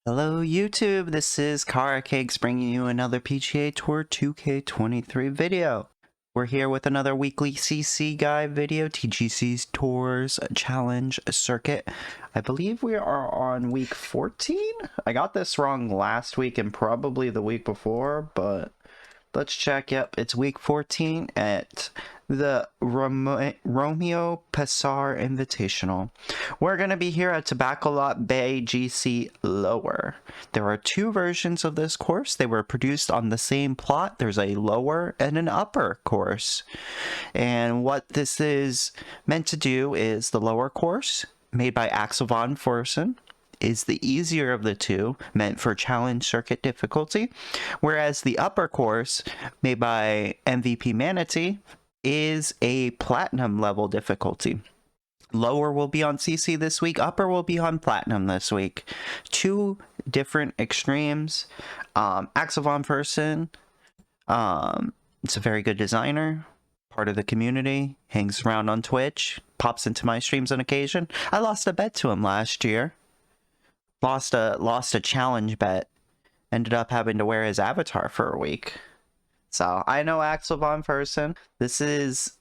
Hello YouTube, this is karacakes bringing you another PGA Tour 2K23 video. We're here with another weekly CC guide video, TGCTours challenge circuit. I believe we are on week 14? I got this wrong last week and probably the week before, but let's check. Yep, it's week 14 at the Romeo Passar Invitational. We're going to be here at Tobaccolot Bay GC-Lower. There are two versions of this course. They were produced on the same plot. There's a lower and an upper course. And what this is meant to do is the lower course, made by AxelVonFersen, is the easier of the two, meant for challenge circuit difficulty, whereas the upper course, made by MVP Manatee, is a platinum level difficulty. Lower will be on CC this week, upper will be on platinum this week. Two different extremes. AxelVonFersen, it's a very good designer, part of the community, hangs around on Twitch, pops into my streams on occasion. I lost a bet to him last year. Lost a challenge bet. Ended up having to wear his avatar for a week. So I know AxelVonFersen. This is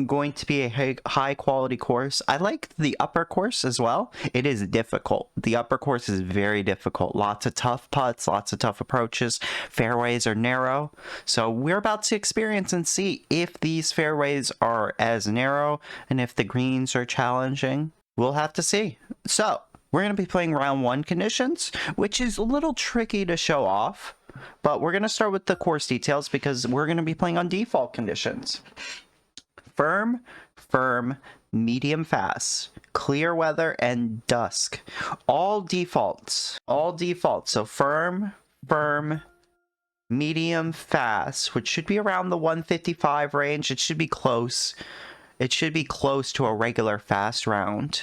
going to be a high quality course. I like the upper course as well. It is difficult. The upper course is very difficult. Lots of tough putts, lots of tough approaches. Fairways are narrow. So we're about to experience and see if these fairways are as narrow and if the greens are challenging. We'll have to see. So we're going to be playing round one conditions, which is a little tricky to show off, but we're going to start with the course details because we're going to be playing on default conditions. Firm, medium fast, clear weather, and dusk. All defaults. So firm, medium fast, which should be around the 155 range. It should be close. It should be close to a regular fast round.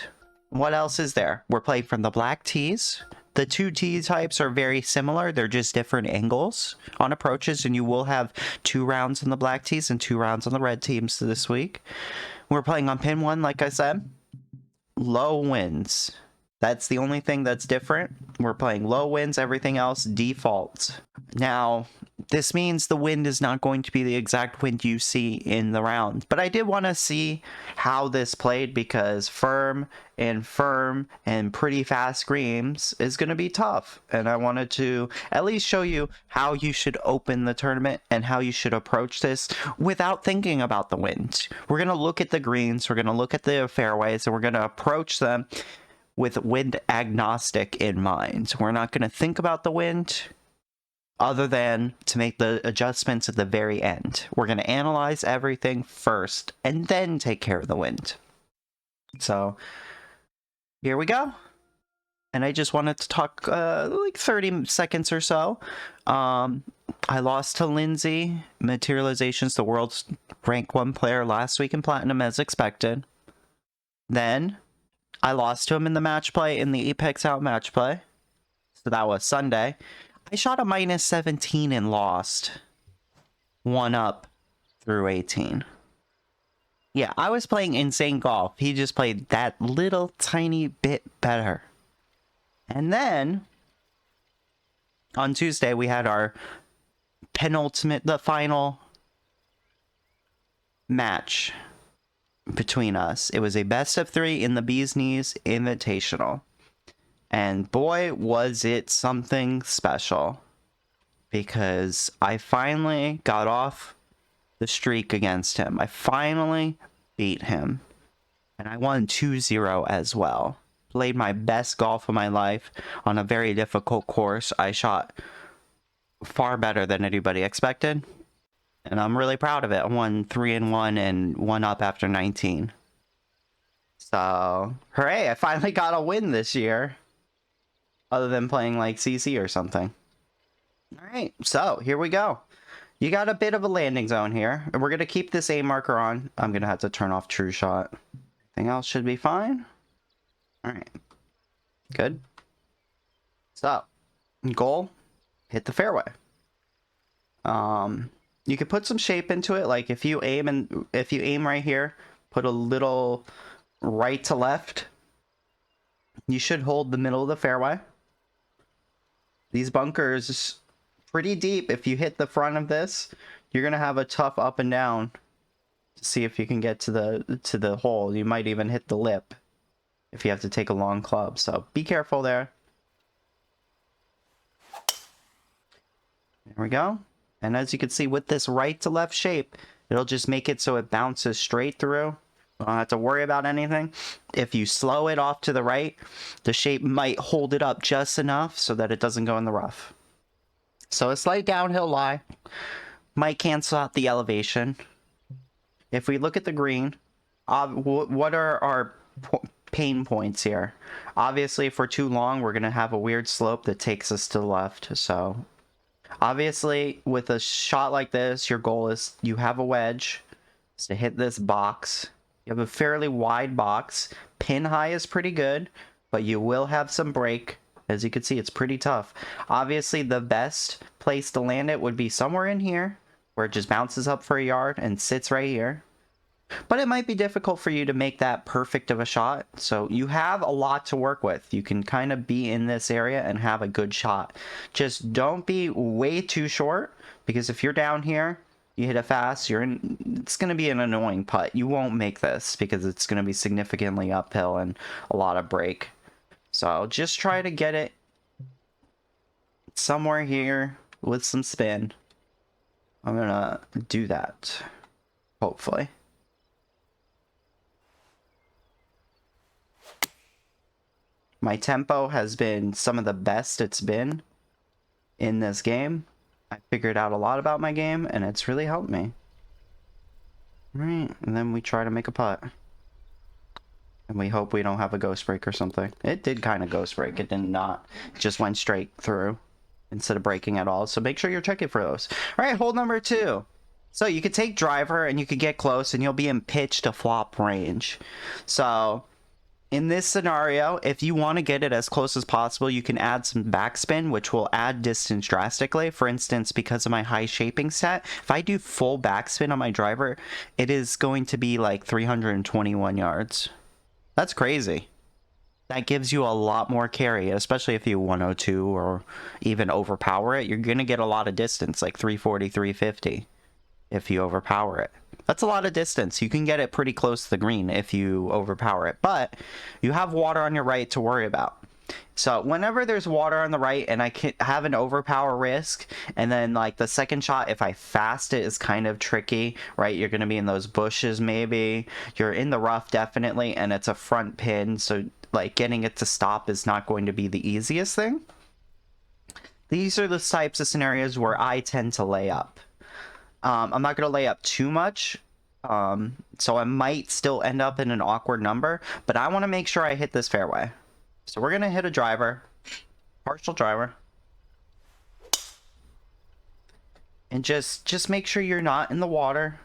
What else is there? We're playing from the black tees. The two tee types are very similar. They're just different angles on approaches, and you will have 2 rounds on the black tees and 2 rounds on the red teams this week. We're playing on pin 1, like I said. Low winds. That's the only thing that's different. We're playing low winds, everything else defaults. Now, this means the wind is not going to be the exact wind you see in the round. But I did want to see how this played because firm and pretty fast greens is going to be tough. And I wanted to at least show you how you should open the tournament and how you should approach this without thinking about the wind. We're going to look at the greens, we're going to look at the fairways, and we're going to approach them with wind agnostic in mind. We're not going to think about the wind other than to make the adjustments at the very end. We're going to analyze everything first and then take care of the wind. So here we go. And I just wanted to talk like 30 seconds or so. I lost to Lindsay. Materialization's the world's rank 1 player last week in Platinum as expected. Then I lost to him in the match play, in the Apex Out match play. So that was Sunday. I shot a -17 and lost. 1 up through 18. Yeah, I was playing insane golf. He just played that little tiny bit better. And then on Tuesday, we had our the final match between us. It was a best of 3 in the Bee's Knees Invitational. And boy, was it something special. Because I finally got off the streak against him. I finally beat him. And I won 2-0 as well. Played my best golf of my life on a very difficult course. I shot far better than anybody expected. And I'm really proud of it. I won 3-1 and 1 up after 19. So, hooray, I finally got a win this year. Other than playing like CC or something. Alright, so here we go. You got a bit of a landing zone here. And we're going to keep this A marker on. I'm going to have to turn off True Shot. Everything else should be fine. Alright. Good. So, goal, hit the fairway. You could put some shape into it, like if you aim right here, put a little right to left, you should hold the middle of the fairway. These bunkers pretty deep. If you hit the front of this, you're gonna have a tough up and down to see if you can get to the hole. You might even hit the lip if you have to take a long club. So be careful there. There we go. And as you can see with this right to left shape, it'll just make it so it bounces straight through. You don't have to worry about anything. If you slow it off to the right, the shape might hold it up just enough so that it doesn't go in the rough. So a slight downhill lie might cancel out the elevation. If we look at the green, what are our pain points here? Obviously, if we're too long, we're going to have a weird slope that takes us to the left. So obviously, with a shot like this, your goal is you have a wedge. Is to hit this box. You have a fairly wide box. Pin high is pretty good, but you will have some break. As you can see, it's pretty tough. Obviously, the best place to land it would be somewhere in here, where it just bounces up for a yard and sits right here. But it might be difficult for you to make that perfect of a shot. So you have a lot to work with. You can kind of be in this area and have a good shot. Just don't be way too short, because if you're down here, you hit it fast, it's going to be an annoying putt. You won't make this because it's going to be significantly uphill and a lot of break. So just try to get it somewhere here with some spin. I'm going to do that, hopefully. My tempo has been some of the best it's been in this game. I figured out a lot about my game, and it's really helped me. Right, and then we try to make a putt. And we hope we don't have a ghost break or something. It did kind of ghost break. It did not. It just went straight through instead of breaking at all. So make sure you're checking for those. All right, hole number 2. So you could take driver, and you could get close, and you'll be in pitch to flop range. So in this scenario, if you want to get it as close as possible, you can add some backspin, which will add distance drastically. For instance, because of my high shaping set, if I do full backspin on my driver, it is going to be like 321 yards. That's crazy. That gives you a lot more carry, especially if you 102 or even overpower it. You're going to get a lot of distance, like 340, 350, if you overpower it. That's a lot of distance. You can get it pretty close to the green if you overpower it, but you have water on your right to worry about. So whenever there's water on the right and I can have an overpower risk, and then like the second shot, if I fast it, is kind of tricky, right? You're going to be in those bushes maybe. You're in the rough definitely, and it's a front pin, so like getting it to stop is not going to be the easiest thing. These are the types of scenarios where I tend to lay up. I'm not going to lay up too much, so I might still end up in an awkward number, but I want to make sure I hit this fairway. So we're going to hit a driver, partial driver, and just make sure you're not in the water.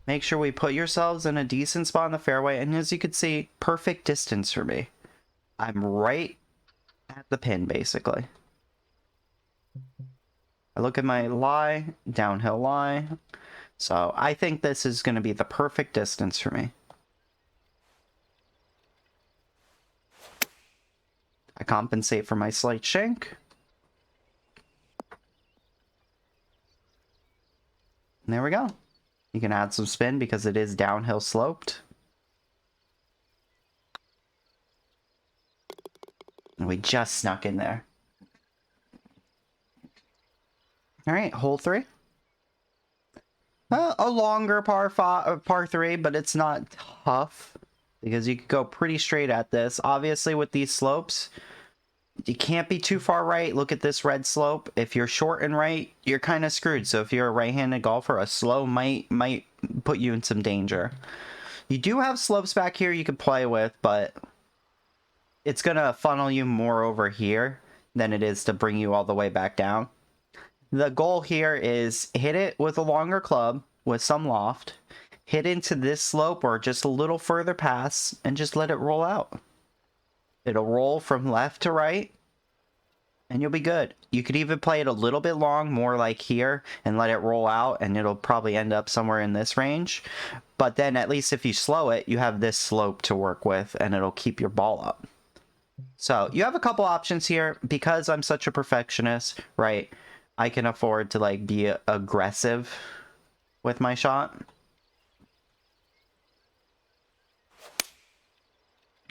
Make sure we put yourselves in a decent spot in the fairway, and as you can see, perfect distance for me. I'm right at the pin, basically. I look at my lie, downhill lie. So I think this is going to be the perfect distance for me. I compensate for my slight shank. And there we go. You can add some spin because it is downhill sloped. And we just snuck in there. All right, hole 3. A longer par 3, but it's not tough because you could go pretty straight at this. Obviously, with these slopes, you can't be too far right. Look at this red slope. If you're short and right, you're kind of screwed. So if you're a right-handed golfer, a slow might put you in some danger. You do have slopes back here you can play with, but it's going to funnel you more over here than it is to bring you all the way back down. The goal here is hit it with a longer club with some loft, hit into this slope or just a little further past, and just let it roll out. It'll roll from left to right, and you'll be good. You could even play it a little bit long, more like here, and let it roll out, and it'll probably end up somewhere in this range. But then at least if you slow it, you have this slope to work with, and it'll keep your ball up. So you have a couple options here. Because I'm such a perfectionist, right? I can afford to like be aggressive with my shot.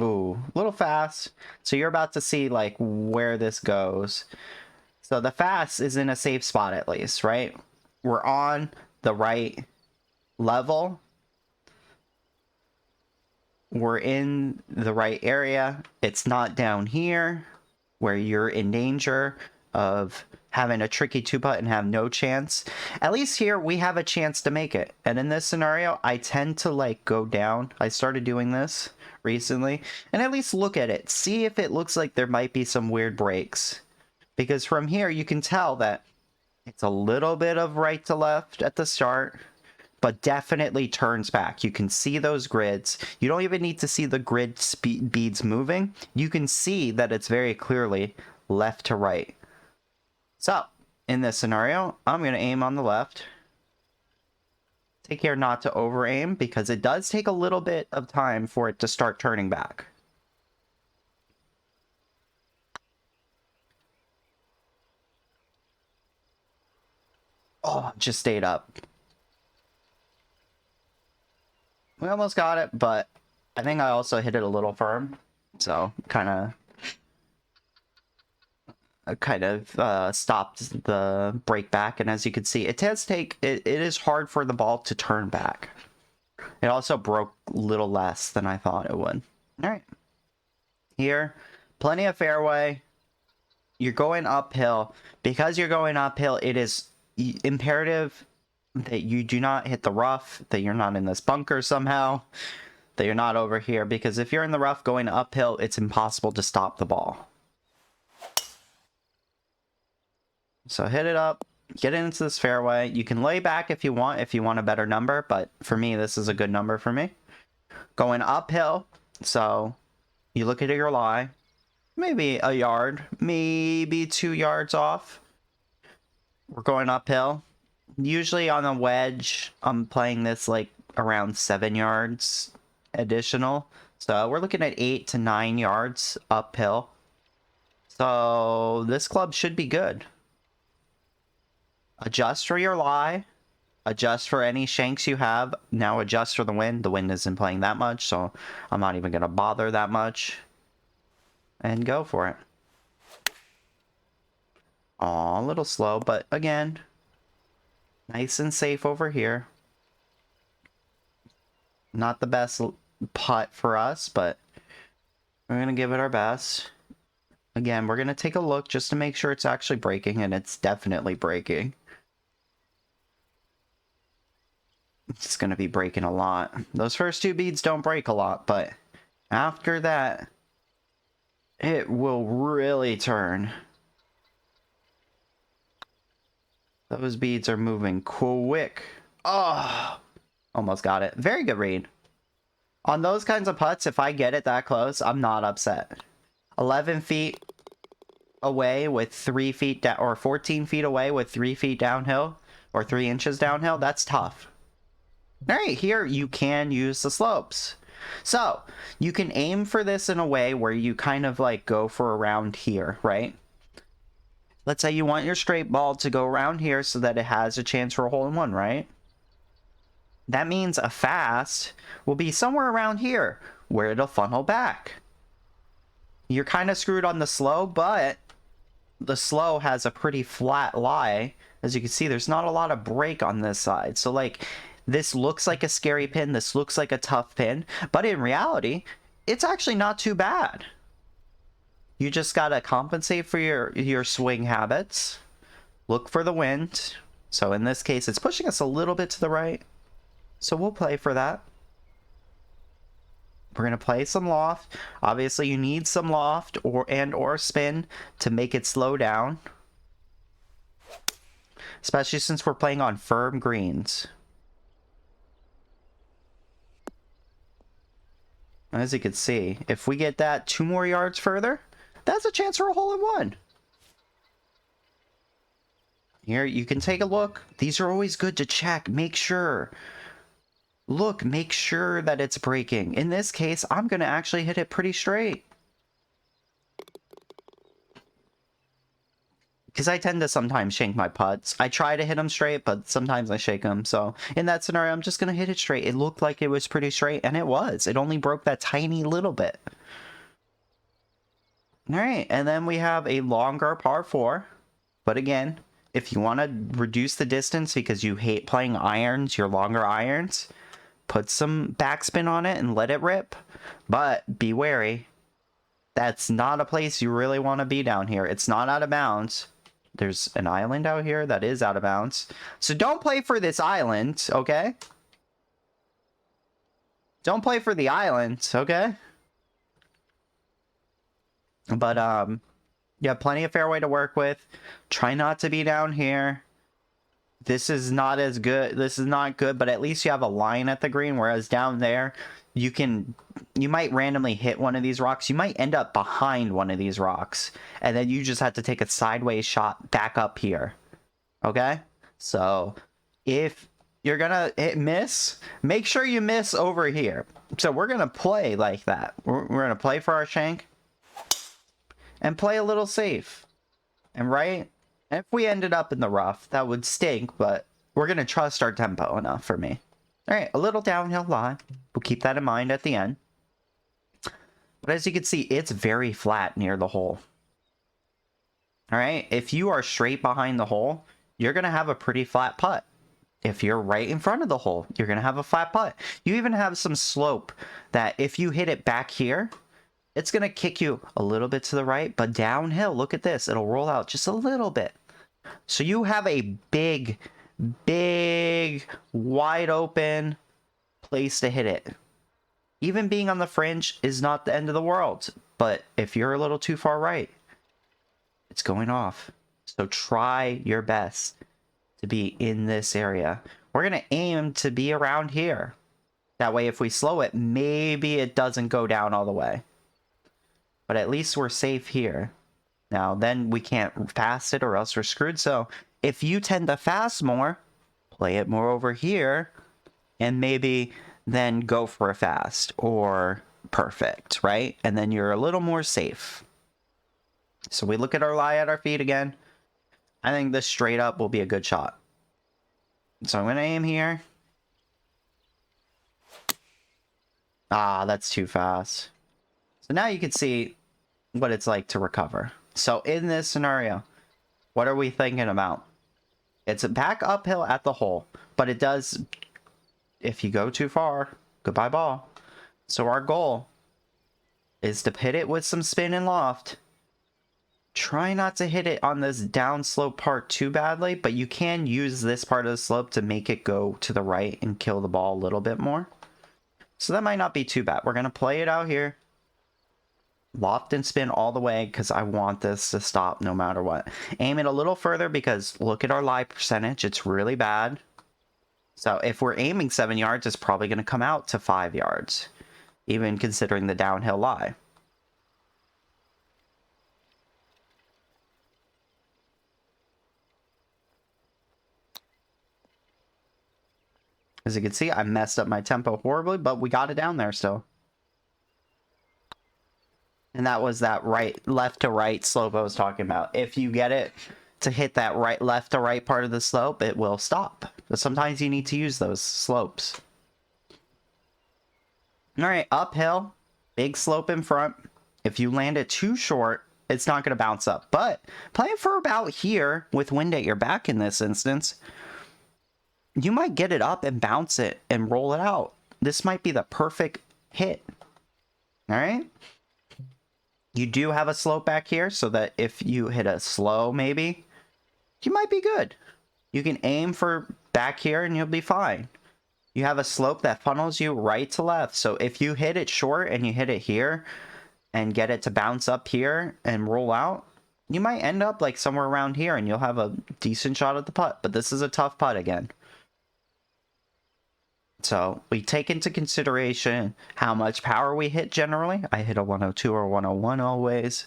Ooh, a little fast. So you're about to see like where this goes. So the fast is in a safe spot at least, right? We're on the right level. We're in the right area. It's not down here where you're in danger of having a tricky two-putt and have no chance. At least here we have a chance to make it. And in this scenario, I tend to like go down. I started doing this recently and at least look at it. See if it looks like there might be some weird breaks. Because from here you can tell that it's a little bit of right to left at the start, but definitely turns back. You can see those grids. You don't even need to see the grid beads moving. You can see that it's very clearly left to right. So, in this scenario, I'm going to aim on the left. Take care not to over aim because it does take a little bit of time for it to start turning back. Oh, just stayed up. We almost got it, but I think I also hit it a little firm. So, kind of stopped the break back, and as you can see, it is hard for the ball to turn back. It also broke a little less than I thought it would. All right, here, plenty of fairway. You're going uphill. Because you're going uphill, it is imperative that you do not hit the rough, that you're not in this bunker somehow, that you're not over here, because if you're in the rough going uphill, it's impossible to stop the ball. So hit it up, get into this fairway. You can lay back if you want a better number, but for me, this is a good number for me. Going uphill, so you look at your lie, maybe a yard, maybe 2 yards off. We're going uphill. Usually on a wedge, I'm playing this like around 7 yards additional. So we're looking at 8 to 9 yards uphill. So this club should be good. Adjust for your lie. Adjust for any shanks you have. Now adjust for the wind. The wind isn't playing that much, so I'm not even going to bother that much. And go for it. Aw, a little slow, but again, nice and safe over here. Not the best putt for us, but we're going to give it our best. Again, we're going to take a look just to make sure it's actually breaking, and it's definitely breaking. It's going to be breaking a lot. Those first 2 beads don't break a lot, but after that, it will really turn. Those beads are moving quick. Oh, almost got it. Very good read. On those kinds of putts, if I get it that close, I'm not upset. 11 feet away with 3 feet down, or 14 feet away with 3 feet downhill, or 3 inches downhill, that's tough. All right, here you can use the slopes. So you can aim for this in a way where you kind of like go for around here, right? Let's say you want your straight ball to go around here so that it has a chance for a hole-in-one, right? That means a fast will be somewhere around here where it'll funnel back. You're kind of screwed on the slow, but the slow has a pretty flat lie. As you can see, there's not a lot of break on this side. So like, this looks like a scary pin, this looks like a tough pin, but in reality, it's actually not too bad. You just gotta compensate for your swing habits. Look for the wind. So in this case, it's pushing us a little bit to the right. So we'll play for that. We're gonna play some loft. Obviously, you need some loft or spin to make it slow down. Especially since we're playing on firm greens. As you can see, if we get that 2 more yards further, that's a chance for a hole-in-one. Here, you can take a look. These are always good to check. Make sure. Look, make sure that it's breaking. In this case, I'm going to actually hit it pretty straight. because I tend to sometimes shank my putts. I try to hit them straight, but sometimes I shake them. So in that scenario, I'm just going to hit it straight. It looked like it was pretty straight, and it was. It only broke that tiny little bit. All right, and then we have a longer par 4. But again, if you want to reduce the distance because you hate playing irons, your longer irons, put some backspin on it and let it rip. But be wary. That's not a place you really want to be down here. It's not out of bounds. There's an island out here that is out of bounds. So don't play for this island, okay? Don't play for the island, okay? But, you have plenty of fairway to work with. Try not to be down here. This is not as good. This is not good, but at least you have a line at the green, whereas down there, you might randomly hit one of these rocks. You might end up behind one of these rocks, and then you just have to take a sideways shot back up here. Okay? So, if you're gonna miss, make sure you miss over here. So we're gonna play like that. We're gonna play for our shank and play a little safe. And right? If we ended up in the rough, that would stink, but we're going to trust our tempo enough for me. All right, a little downhill lie. We'll keep that in mind at the end. But as you can see, it's very flat near the hole. All right, if you are straight behind the hole, you're going to have a pretty flat putt. If you're right in front of the hole, you're going to have a flat putt. You even have some slope that if you hit it back here, it's going to kick you a little bit to the right, but downhill, look at this. It'll roll out just a little bit. So you have a big, wide open place to hit it. Even being on the fringe is not the end of the world. But if you're a little too far right, it's going off. So try your best to be in this area. We're going to aim to be around here. That way, if we slow it, maybe it doesn't go down all the way. But at least we're safe here. Now, then we can't fast it or else we're screwed. So if you tend to fast more, play it more over here and maybe then go for a fast or perfect, right? And then you're a little more safe. So we look at our lie at our feet again. I think this straight up will be a good shot. So I'm going to aim here. Ah, that's too fast. So now you can see what it's like to recover. So in this scenario, what are we thinking about? It's a back uphill at the hole, but it does, if you go too far, goodbye ball. So our goal is to hit it with some spin and loft. Try not to hit it on this downslope part too badly, but you can use this part of the slope to make it go to the right and kill the ball a little bit more. So that might not be too bad. We're going to play it out here. Loft and spin all the way because I want this to stop no matter what. Aim it a little further because look at our lie percentage. It's really bad. So if we're aiming 7 yards, it's probably going to come out to 5 yards, even considering the downhill lie. As you can see, I messed up my tempo horribly, but we got it down there still. And that was that left to right slope I was talking about. If you get it to hit that left to right part of the slope, it will stop. But sometimes you need to use those slopes. All right, uphill, big slope in front. If you land it too short, it's not going to bounce up. But playing for about here with wind at your back in this instance, you might get it up and bounce it and roll it out. This might be the perfect hit. All right. You do have a slope back here so that if you hit a slow, maybe, you might be good. You can aim for back here and you'll be fine. You have a slope that funnels you right to left. So if you hit it short and you hit it here and get it to bounce up here and roll out, you might end up like somewhere around here and you'll have a decent shot at the putt. But this is a tough putt again. So we take into consideration how much power we hit generally. I hit a 102 or 101 always.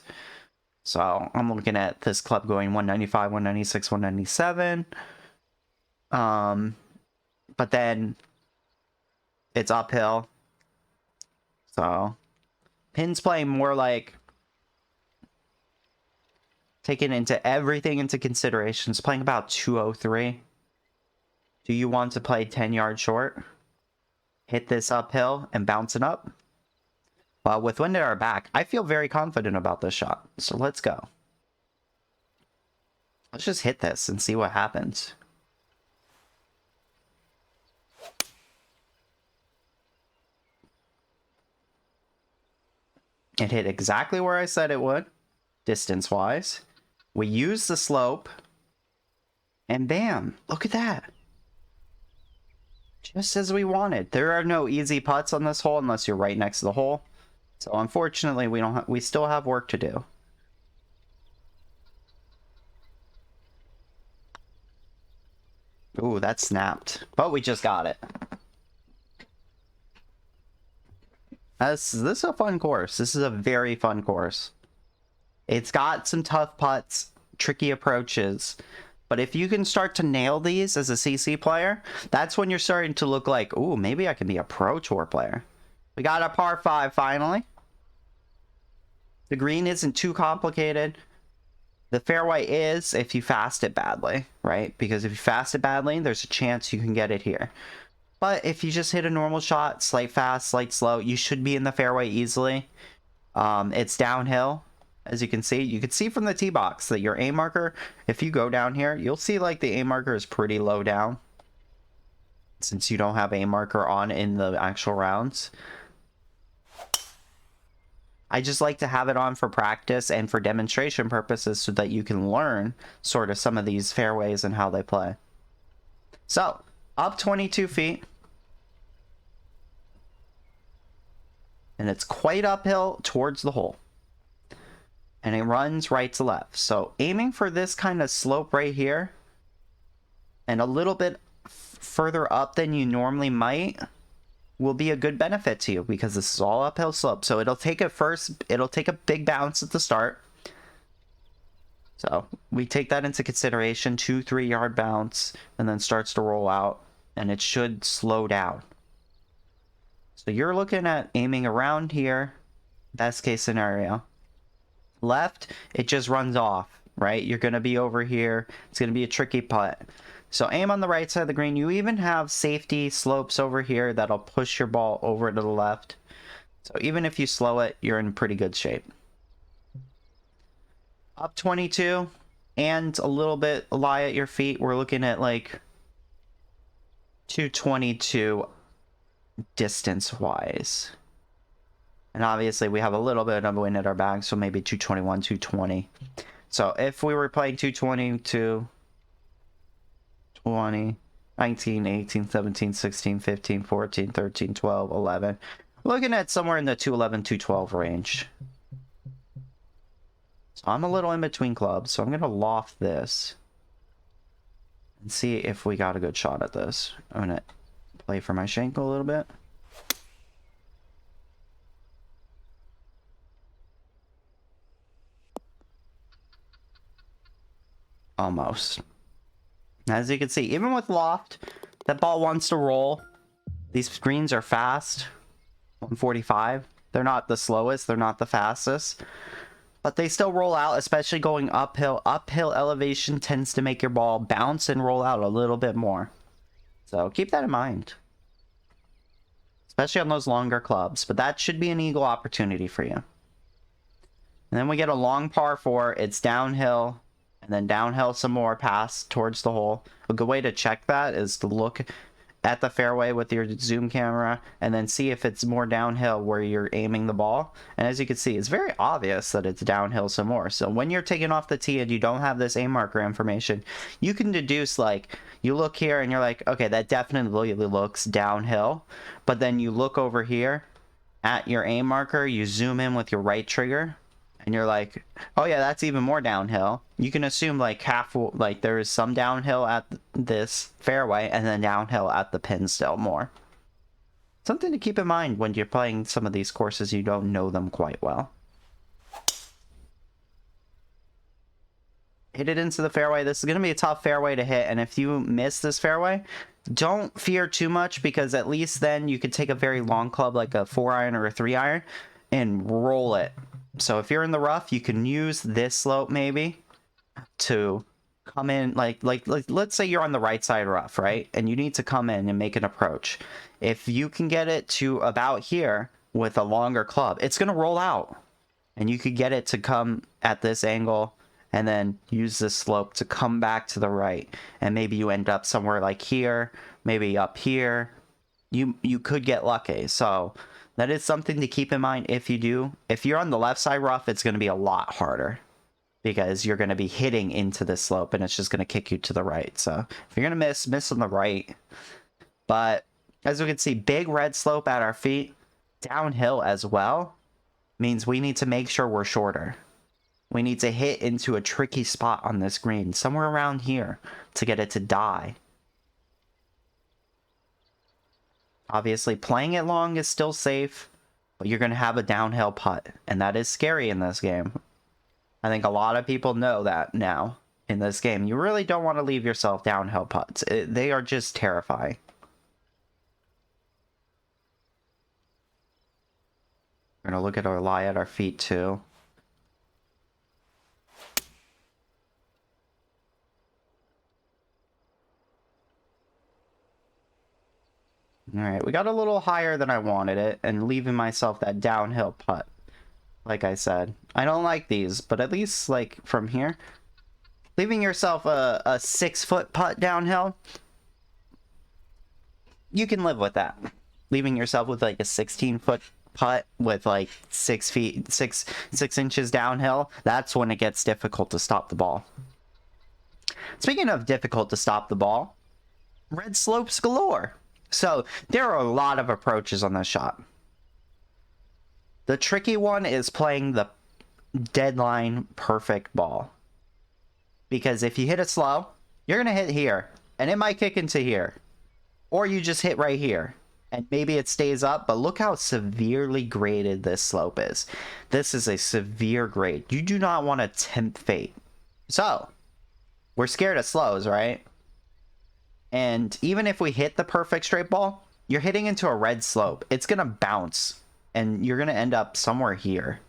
So I'm looking at this club going 195, 196, 197. But then it's uphill. So pin's playing more like taking into everything into consideration, it's playing about 203. Do you want to play 10 yards short? Hit this uphill and bounce it up? Well, with wind at our back, I feel very confident about this shot. So let's go. Let's just hit this and see what happens. It hit exactly where I said it would, distance-wise. We used the slope. And bam, look at that. Just as we wanted. There are no easy putts on this hole unless you're right next to the hole. So unfortunately, we still have work to do. Ooh, that snapped. But we just got it. This is a fun course. This is a very fun course. It's got some tough putts, tricky approaches. But if you can start to nail these as a CC player, that's when you're starting to look like, ooh, maybe I can be a Pro Tour player. We got a par 5 finally. The green isn't too complicated. The fairway is if you fast it badly, right? Because if you fast it badly, there's a chance you can get it here. But if you just hit a normal shot, slight fast, slight slow, you should be in the fairway easily. It's downhill, as you can see. You can see from the tee box that your aim marker, if you go down here, you'll see like the aim marker is pretty low down. Since you don't have aim marker on in the actual rounds. I just like to have it on for practice and for demonstration purposes so that you can learn sort of some of these fairways and how they play. So, up 22 feet. And it's quite uphill towards the hole. And it runs right to left. So, aiming for this kind of slope right here. And a little bit further up than you normally might will be a good benefit to you because this is all uphill slope. So it'll take a big bounce at the start. So we take that into consideration, 2-3 yard bounce, and then starts to roll out, and it should slow down. So you're looking at aiming around here, best case scenario. Left, it just runs off, right? You're going to be over here. It's going to be a tricky putt. So aim on the right side of the green. You even have safety slopes over here that'll push your ball over to the left. So even if you slow it, you're in pretty good shape. Up 22 and a little bit lie at your feet. We're looking at like 222 distance-wise. And obviously we have a little bit of wind at our back, so maybe 221, 220. So if we were playing 222... 20, 19, 18, 17, 16, 15, 14, 13, 12, 11. Looking at somewhere in the 211, 212 range. So I'm a little in between clubs, so I'm going to loft this. And see if we got a good shot at this. I'm going to play for my shank a little bit. Almost. As you can see, even with loft, that ball wants to roll. These greens are fast. 145. They're not the slowest. They're not the fastest. But they still roll out, especially going uphill. Uphill elevation tends to make your ball bounce and roll out a little bit more. So keep that in mind. Especially on those longer clubs. But that should be an eagle opportunity for you. And then we get a long par 4. It's downhill. And then downhill some more, pass towards the hole. A good way to check that is to look at the fairway with your zoom camera and then see if it's more downhill where you're aiming the ball. And as you can see, it's very obvious that it's downhill some more. So when you're taking off the tee and you don't have this aim marker information, you can deduce, like, you look here and you're like, okay, that definitely looks downhill. But then you look over here at your aim marker, you zoom in with your right trigger, and you're like, oh yeah, that's even more downhill. You can assume like there is some downhill at this fairway and then downhill at the pin still more. Something to keep in mind when you're playing some of these courses you don't know them quite well. Hit it into the fairway. This is going to be a tough fairway to hit, and if you miss this fairway, don't fear too much, because at least then you could take a very long club like a 4-iron or a 3-iron and roll it. So if you're in the rough, you can use this slope maybe to come in, like let's say you're on the right side rough, right? And you need to come in and make an approach. If you can get it to about here with a longer club, it's going to roll out. And you could get it to come at this angle and then use this slope to come back to the right. And maybe you end up somewhere like here, maybe up here. You could get lucky. So that is something to keep in mind if you do. If you're on the left side rough, it's going to be a lot harder because you're going to be hitting into this slope and it's just going to kick you to the right. So if you're going to miss on the right. But as we can see, big red slope at our feet, downhill as well, means we need to make sure we're shorter. We need to hit into a tricky spot on this green, somewhere around here, to get it to die. Obviously, playing it long is still safe, but you're going to have a downhill putt, and that is scary in this game. I think a lot of people know that now in this game. You really don't want to leave yourself downhill putts. They are just terrifying. We're going to look at our lie at our feet too. Alright, we got a little higher than I wanted it, and leaving myself that downhill putt. Like I said, I don't like these, but at least, like, from here, leaving yourself a 6-foot putt downhill, you can live with that. Leaving yourself with, like, a 16-foot putt with, like, 6 inches downhill, that's when it gets difficult to stop the ball. Speaking of difficult to stop the ball, red slopes galore. So there are a lot of approaches on this shot. The tricky one is playing the deadline perfect ball. Because if you hit it slow, you're going to hit here. And it might kick into here. Or you just hit right here. And maybe it stays up. But look how severely graded this slope is. This is a severe grade. You do not want to tempt fate. So, we're scared of slows, right? And even if we hit the perfect straight ball, you're hitting into a red slope. It's going to bounce. And you're going to end up somewhere here.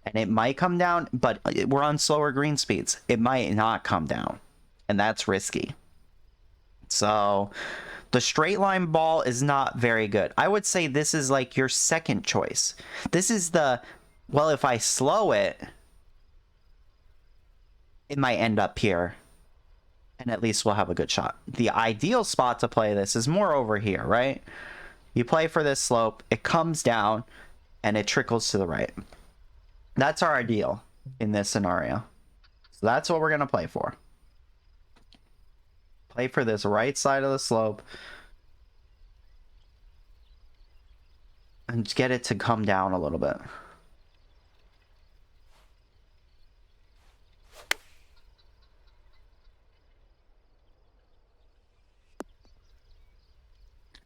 And it might come down, but we're on slower green speeds. It might not come down. And that's risky. So, the straight line ball is not very good. I would say this is like your second choice. This is the, well, if I slow it, it might end up here. And at least we'll have a good shot. The ideal spot to play this is more over here, right? You play for this slope, it comes down, and it trickles to the right. That's our ideal in this scenario. So that's what we're going to play for. Play for this right side of the slope. And get it to come down a little bit.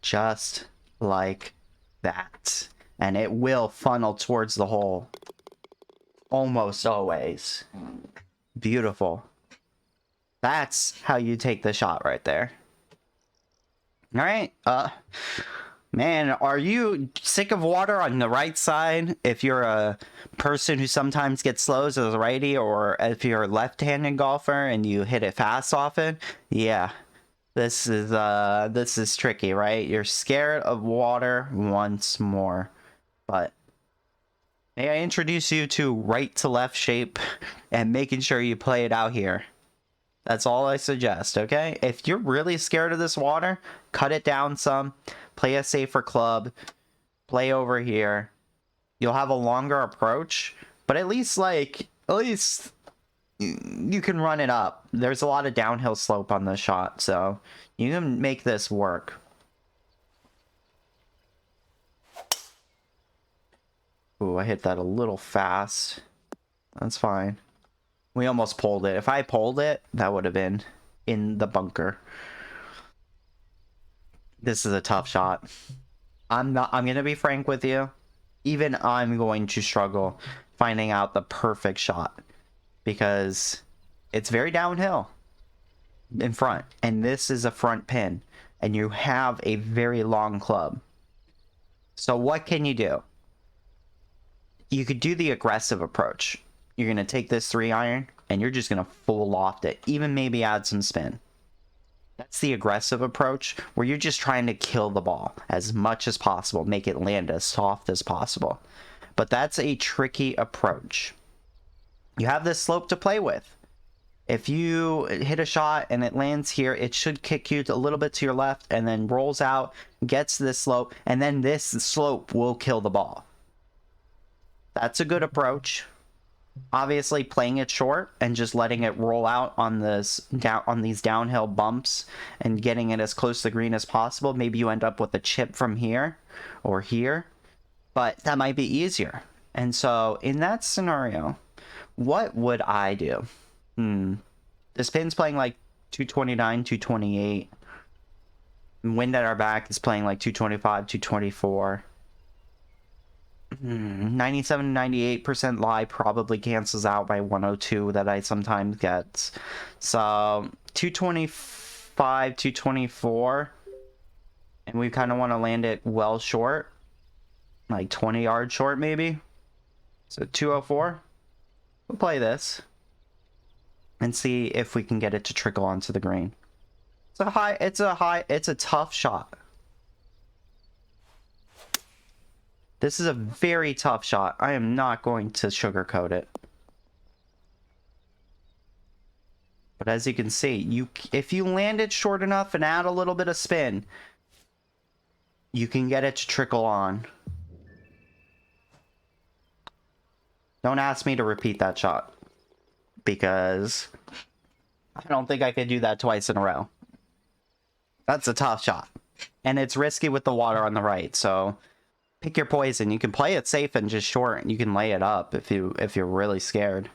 Just like that. And it will funnel towards the hole. Almost always. Beautiful. That's how you take the shot right there. Alright, man, are you sick of water on the right side? If you're a person who sometimes gets slows as a righty, or if you're a left-handed golfer and you hit it fast often, yeah. This is tricky, right? You're scared of water once more. But may I introduce you to right to left shape and making sure you play it out here. That's all I suggest, okay? If you're really scared of this water, cut it down some, play a safer club, play over here. You'll have a longer approach, but at least you can run it up. There's a lot of downhill slope on this shot, so you can make this work. Ooh, I hit that a little fast. That's fine. We almost pulled it. If I pulled it, that would have been in the bunker. This is a tough shot. I'm going to be frank with you. Even I'm going to struggle finding out the perfect shot. Because it's very downhill in front. And this is a front pin. And you have a very long club. So what can you do? You could do the aggressive approach. You're going to take this 3-iron. and you're just gonna full loft it, even maybe add some spin. That's the aggressive approach, where you're just trying to kill the ball as much as possible, make it land as soft as possible. But that's a tricky approach. You have this slope to play with. If you hit a shot and it lands here, it should kick you a little bit to your left and then rolls out, gets this slope, and then this slope will kill the ball. That's a good approach. Obviously, playing it short and just letting it roll out on these downhill bumps and getting it as close to the green as possible. Maybe you end up with a chip from here or here, but that might be easier. And so in that scenario, what would I do? The spin's playing like 229, 228. Wind at our back is playing like 225, 224. 97 to 98% lie probably cancels out by 102 that I sometimes get. So 225, 224. And we kind of want to land it well short. Like 20 yards short maybe. So 204. We'll play this and see if we can get it to trickle onto the green. It's a tough shot. This is a very tough shot. I am not going to sugarcoat it. But as you can see, if you land it short enough and add a little bit of spin, you can get it to trickle on. Don't ask me to repeat that shot, because I don't think I could do that twice in a row. That's a tough shot. And it's risky with the water on the right, so pick your poison. You can play it safe and just short, and you can lay it up if you're really scared.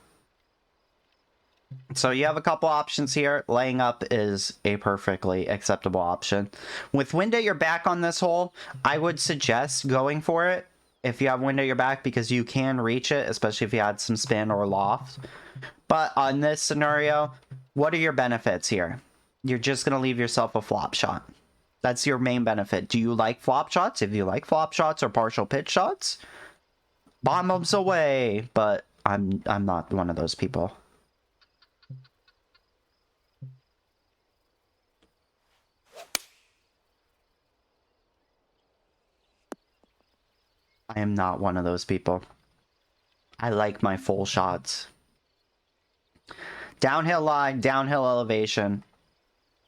So you have a couple options here. Laying up is a perfectly acceptable option. With wind at your back on this hole, I would suggest going for it if you have wind at your back, because you can reach it, especially if you had some spin or loft. But on this scenario, what are your benefits here? You're just going to leave yourself a flop shot. That's your main benefit. Do you like flop shots? If you like flop shots or partial pitch shots, bombs away. But I'm not one of those people. I am not one of those people. I like my full shots. Downhill line, downhill elevation.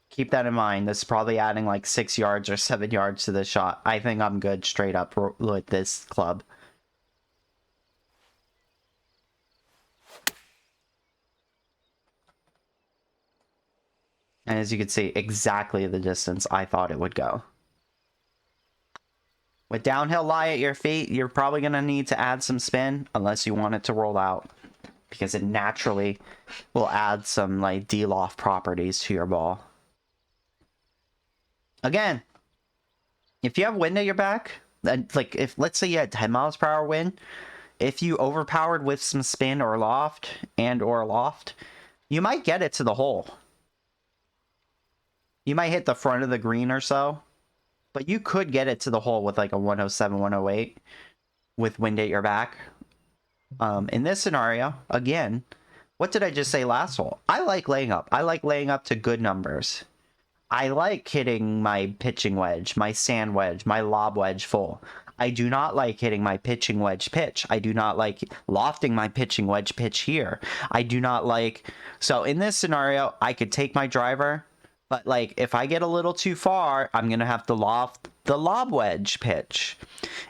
Keep that in mind. This is probably adding like 6 yards or 7 yards to this shot. I think I'm good straight up with this club. And as you can see, exactly the distance I thought it would go. With downhill lie at your feet, you're probably going to need to add some spin unless you want it to roll out, because it naturally will add some like de-loft properties to your ball. Again, if you have wind at your back, like if let's say you had 10 miles per hour wind, if you overpowered with some spin or loft you might get it to the hole. You might hit the front of the green or so, but you could get it to the hole with like a 107, 108 with wind at your back. In this scenario, again, what did I just say last hole? I like laying up. I like laying up to good numbers. I like hitting my pitching wedge, my sand wedge, my lob wedge full. I do not like hitting my pitching wedge pitch. I do not like lofting my pitching wedge pitch here. I do not like... So in this scenario, I could take my driver, but like if I get a little too far, I'm going to have to loft the lob wedge pitch.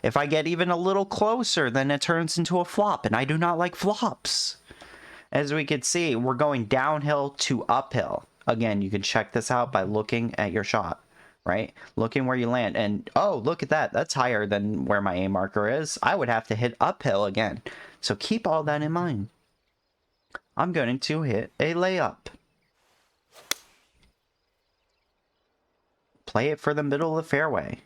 If I get even a little closer, then it turns into a flop, and I do not like flops. As we can see, we're going downhill to uphill. Again, you can check this out by looking at your shot, right? Looking where you land. And, oh, look at that. That's higher than where my aim marker is. I would have to hit uphill again. So keep all that in mind. I'm going to hit a layup. Play it for the middle of the fairway.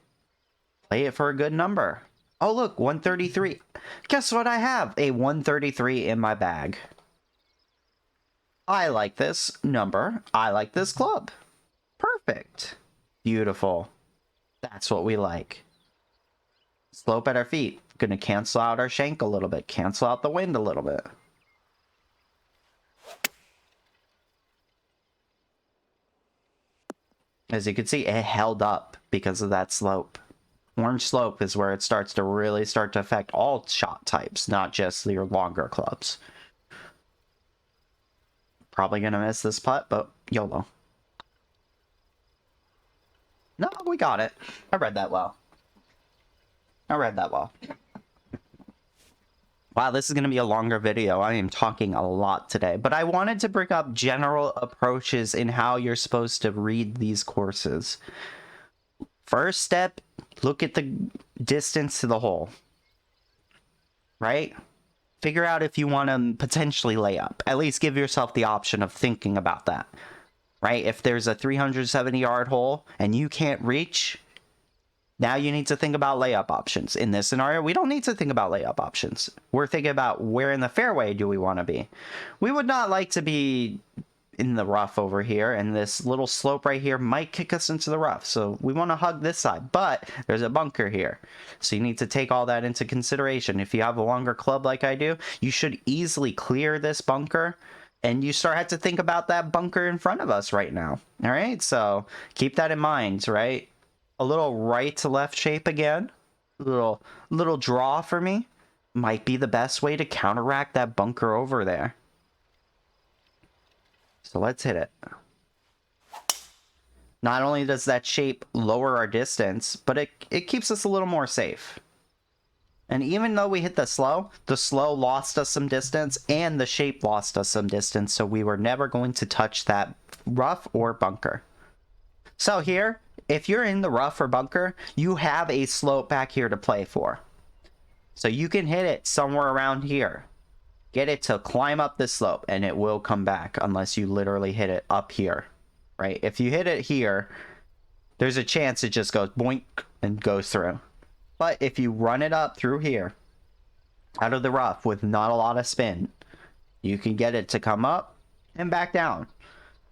Play it for a good number. Oh, look, 133. Guess what I have? A 133 in my bag. I like this number. I like this club. Perfect. Beautiful. That's what we like. Slope at our feet. Gonna cancel out our shank a little bit. Cancel out the wind a little bit. As you can see, it held up because of that slope. Orange slope is where it starts to really affect all shot types, not just your longer clubs. Probably gonna miss this putt, but YOLO. No, we got it. I read that well. Wow, this is going to be a longer video. I am talking a lot today, but I wanted to bring up general approaches in how you're supposed to read these courses. First step, look at the distance to the hole, right? Figure out if you want to potentially lay up. At least give yourself the option of thinking about that, right? If there's a 370-yard hole and you can't reach, now you need to think about layup options. In this scenario, we don't need to think about layup options. We're thinking about where in the fairway do we want to be. We would not like to be in the rough over here, and this little slope right here might kick us into the rough. So we want to hug this side, but there's a bunker here. So you need to take all that into consideration. If you have a longer club like I do, you should easily clear this bunker, and you have to think about that bunker in front of us right now. All right, so keep that in mind, right? A little right to left shape again, little draw for me might be the best way to counteract that bunker over there. So let's hit it. Not only does that shape lower our distance, but it keeps us a little more safe. And even though we hit the slow lost us some distance, and the shape lost us some distance, so we were never going to touch that rough or bunker. So here, if you're in the rough or bunker, you have a slope back here to play for. So you can hit it somewhere around here. Get it to climb up this slope, and it will come back unless you literally hit it up here, right? If you hit it here, there's a chance it just goes boink and goes through. But if you run it up through here, out of the rough with not a lot of spin, you can get it to come up and back down.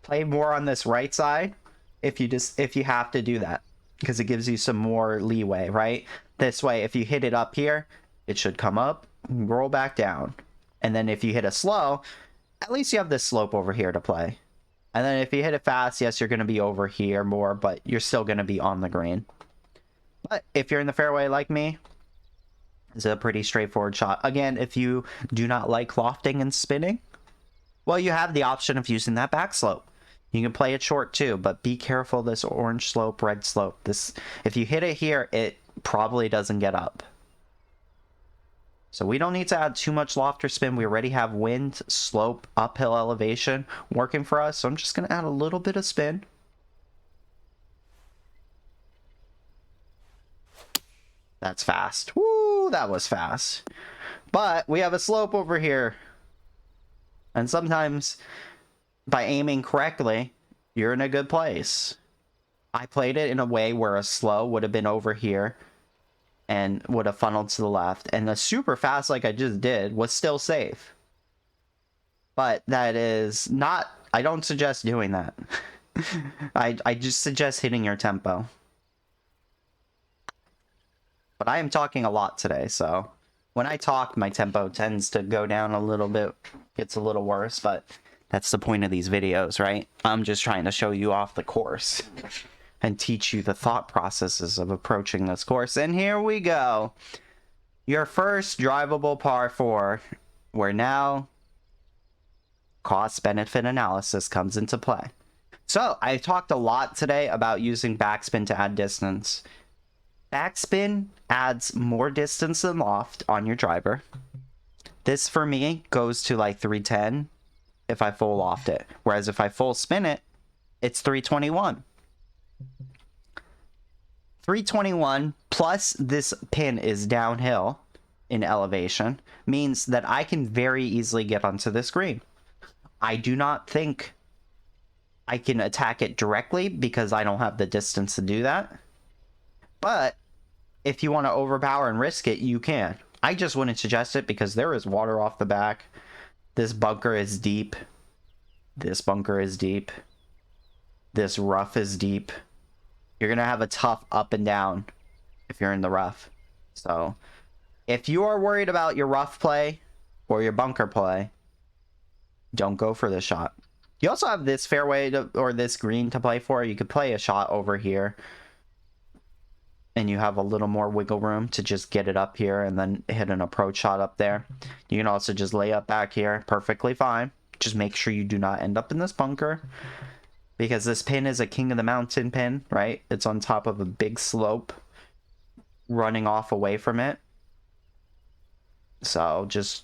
Play more on this right side if you have to do that, because it gives you some more leeway, right? This way, if you hit it up here, it should come up, roll back down. And then if you hit a slow, at least you have this slope over here to play. And then if you hit it fast, yes, you're going to be over here more, but you're still going to be on the green. But if you're in the fairway like me, it's a pretty straightforward shot. Again, if you do not like lofting and spinning, well, you have the option of using that back slope. You can play it short too, but be careful this orange slope, red slope. If you hit it here, it probably doesn't get up. So we don't need to add too much loft or spin. We already have wind, slope, uphill elevation working for us. So I'm just going to add a little bit of spin. That's fast. Woo, that was fast. But we have a slope over here. And sometimes by aiming correctly, you're in a good place. I played it in a way where a slow would have been over here and would have funneled to the left, and the super fast like I just did was still safe. But that is not, I don't suggest doing that. I just suggest hitting your tempo. But I am talking a lot today, so when I talk, my tempo tends to go down a little bit, gets a little worse, but that's the point of these videos, right? I'm just trying to show you off the course and teach you the thought processes of approaching this course. And here we go. Your first drivable par 4, where now cost-benefit analysis comes into play. So I talked a lot today about using backspin to add distance. Backspin adds more distance than loft on your driver. This for me goes to like 310 if I full loft it. Whereas if I full spin it, it's 321. 321 plus this pin is downhill in elevation means that I can very easily get onto this green. I do not think I can attack it directly because I don't have the distance to do that. But if you want to overpower and risk it, you can. I just wouldn't suggest it because there is water off the back. This bunker is deep. This bunker is deep. This rough is deep. You're going to have a tough up and down if you're in the rough. So if you are worried about your rough play or your bunker play, don't go for this shot. You also have this fairway or this green to play for. You could play a shot over here. And you have a little more wiggle room to just get it up here and then hit an approach shot up there. You can also just lay up back here. Perfectly fine. Just make sure you do not end up in this bunker. Because this pin is a king of the mountain pin, right? It's on top of a big slope. Running off away from it. So just,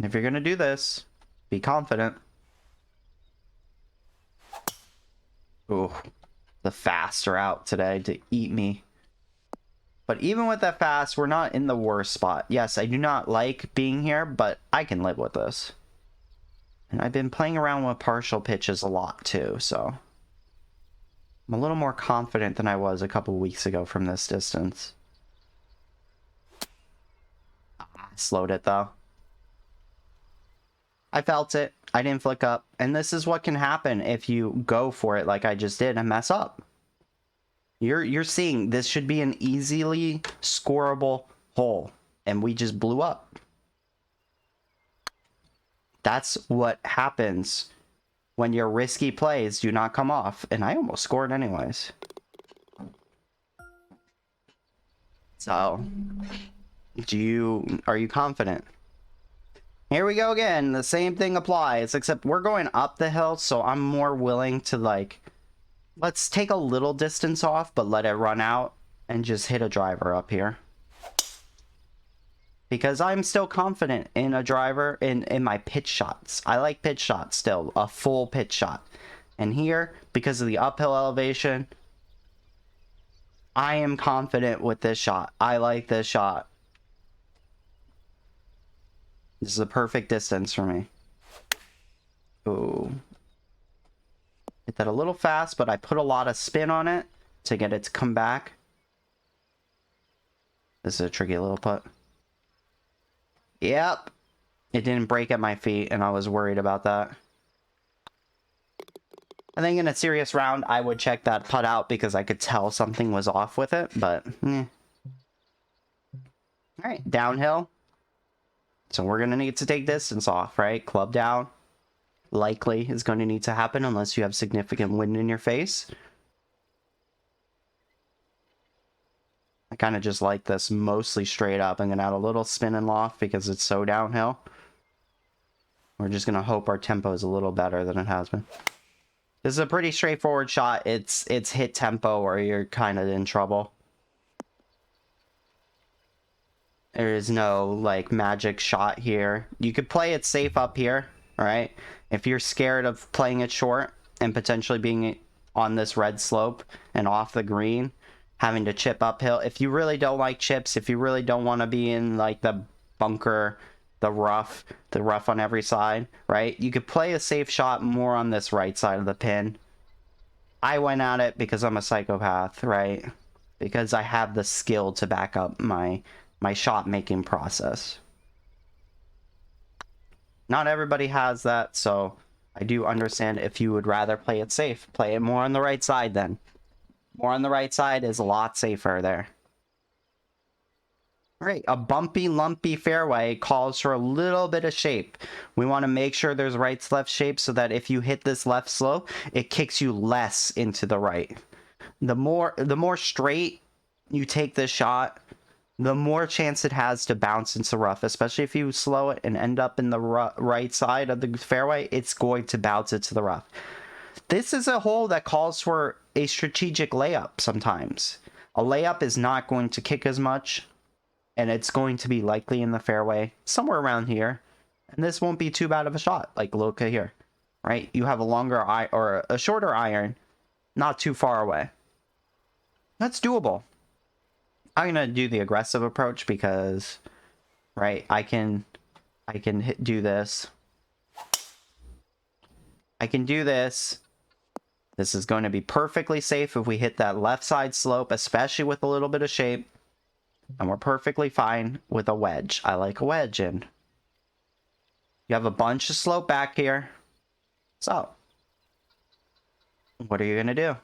if you're going to do this, be confident. Ooh, the fasts are out today to eat me. But even with that fast, we're not in the worst spot. Yes, I do not like being here, but I can live with this. And I've been playing around with partial pitches a lot too, so I'm a little more confident than I was a couple weeks ago from this distance. Slowed it though. I felt it. I didn't flick up. And this is what can happen if you go for it like I just did and mess up. You're seeing this should be an easily scoreable hole, and we just blew up. That's what happens when your risky plays do not come off, and I almost scored anyways. So, are you confident? Here we go again. The same thing applies, except we're going up the hill, so I'm more willing to like, let's take a little distance off, but let it run out and just hit a driver up here. Because I'm still confident in a driver, in my pitch shots. I like pitch shots still, a full pitch shot. And here, because of the uphill elevation, I am confident with this shot. I like this shot. This is a perfect distance for me. Ooh. Hit that a little fast, but I put a lot of spin on it to get it to come back. This is a tricky little putt. Yep. It didn't break at my feet, and I was worried about that. I think in a serious round, I would check that putt out because I could tell something was off with it, but Alright, downhill. So we're going to need to take distance off, right? Club down. Likely is going to need to happen unless you have significant wind in your face. I kind of just like this mostly straight up. I'm going to add a little spin and loft because it's so downhill. We're just going to hope our tempo is a little better than it has been. This is a pretty straightforward shot. It's hit tempo or you're kind of in trouble. There is no like magic shot here. You could play it safe up here, all right? If you're scared of playing it short and potentially being on this red slope and off the green, having to chip uphill. If you really don't like chips, if you really don't want to be in like the bunker, the rough on every side, right? You could play a safe shot more on this right side of the pin. I went at it because I'm a psychopath, right? Because I have the skill to back up my shot making process. Not everybody has that, so I do understand if you would rather play it safe. Play it more on the right side then. More on the right side is a lot safer there. Alright, a bumpy, lumpy fairway calls for a little bit of shape. We want to make sure there's right-left shape so that if you hit this left slope, it kicks you less into the right. The more straight you take this shot, the more chance it has to bounce into rough, especially if you slow it and end up in the right side of the fairway, it's going to bounce it to the rough. This is a hole that calls for a strategic layup sometimes. A layup is not going to kick as much, and it's going to be likely in the fairway, somewhere around here. And this won't be too bad of a shot, like Loka here, right? You have a longer or a shorter iron, not too far away. That's doable. I'm gonna do the aggressive approach because, right, I can do this. I can do this. This is going to be perfectly safe if we hit that left side slope, especially with a little bit of shape. And we're perfectly fine with a wedge. I like a wedge in. You have a bunch of slope back here. So, what are you gonna do?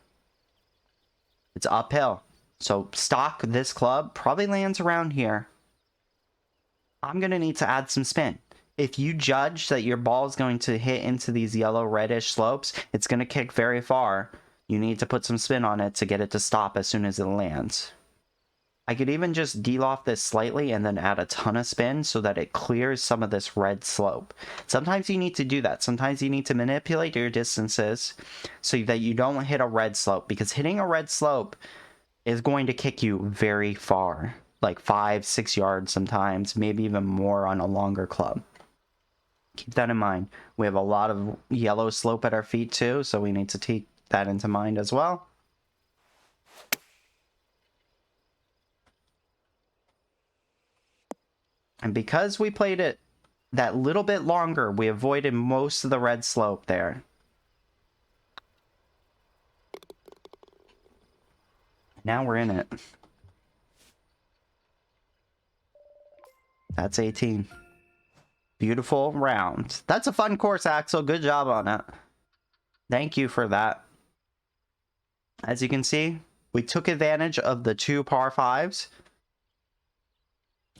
It's uphill. So stock this club probably lands around here. I'm going to need to add some spin. if you judge that your ball is going to hit into these yellow reddish slopes, it's going to kick very far. You need to put some spin on it to get it to stop as soon as it lands. I could even just de-loft this slightly and then add a ton of spin so that it clears some of this red slope. Sometimes you need to do that. Sometimes you need to manipulate your distances so that you don't hit a red slope, because hitting a red slope is going to kick you very far, like 5-6 yards sometimes, maybe even more on a longer club. Keep that in mind. We have a lot of yellow slope at our feet too, so we need to take that into mind as well. And because we played it that little bit longer, we avoided most of the red slope there. Now we're in it. That's 18. Beautiful round. That's a fun course, Axel. Good job on it. Thank you for that. As you can see, we took advantage of the 2 par 5s.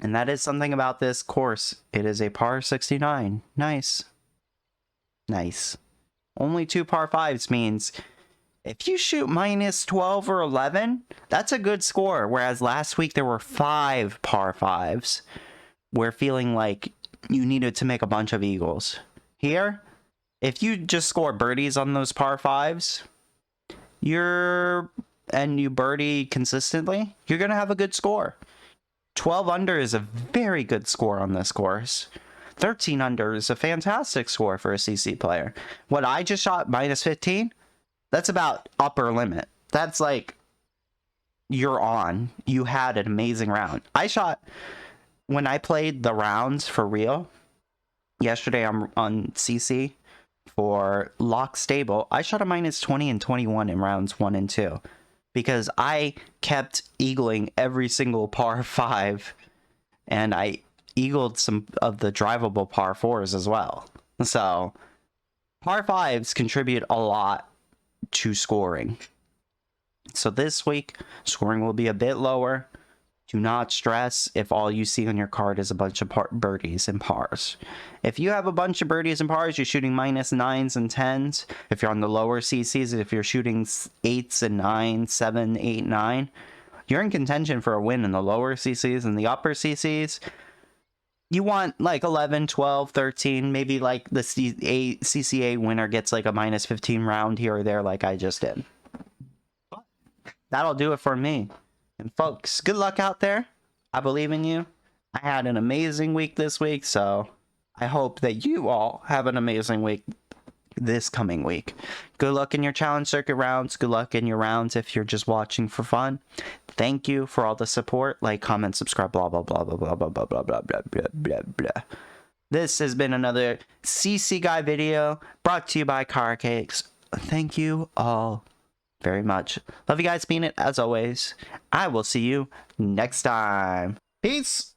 And that is something about this course. It is a par 69. Nice. Nice. Only 2 par 5s means if you shoot minus 12 or 11, that's a good score. Whereas last week there were 5 par 5s. We're feeling like you needed to make a bunch of eagles. Here, if you just score birdies on those par 5s, and you birdie consistently, you're going to have a good score. 12 under is a very good score on this course. 13 under is a fantastic score for a CC player. What I just shot, minus 15, that's about upper limit. That's like, you're on. You had an amazing round. I shot, when I played the rounds for real, yesterday I'm on CC for Lock Stable, I shot a minus 20 and 21 in rounds 1 and 2. Because I kept eagling every single par 5, and I eagled some of the drivable par 4s as well. So, par 5s contribute a lot to scoring. So this week, scoring will be a bit lower. Do not stress if all you see on your card is a bunch of birdies and pars. If you have a bunch of birdies and pars, you're shooting minus 9s and 10s. If you're on the lower CCs, if you're shooting 8s and 9s, 7, 8, 9, you're in contention for a win in the lower CCs. And the upper CCs, you want like 11, 12, 13, maybe like the CCA winner gets like a minus 15 round here or there like I just did. That'll do it for me. And folks, good luck out there. I believe in you. I had an amazing week this week, so I hope that you all have an amazing week this coming week. Good luck in your challenge circuit rounds. Good luck in your rounds if you're just watching for fun. Thank you for all the support. Like, comment, subscribe, blah, blah, blah, blah, blah, blah, blah, blah, blah, blah, blah, blah, blah. This has been another CC Guy video brought to you by Karacakes. Thank you all very much. Love you guys, mean it as always. I will see you next time. Peace.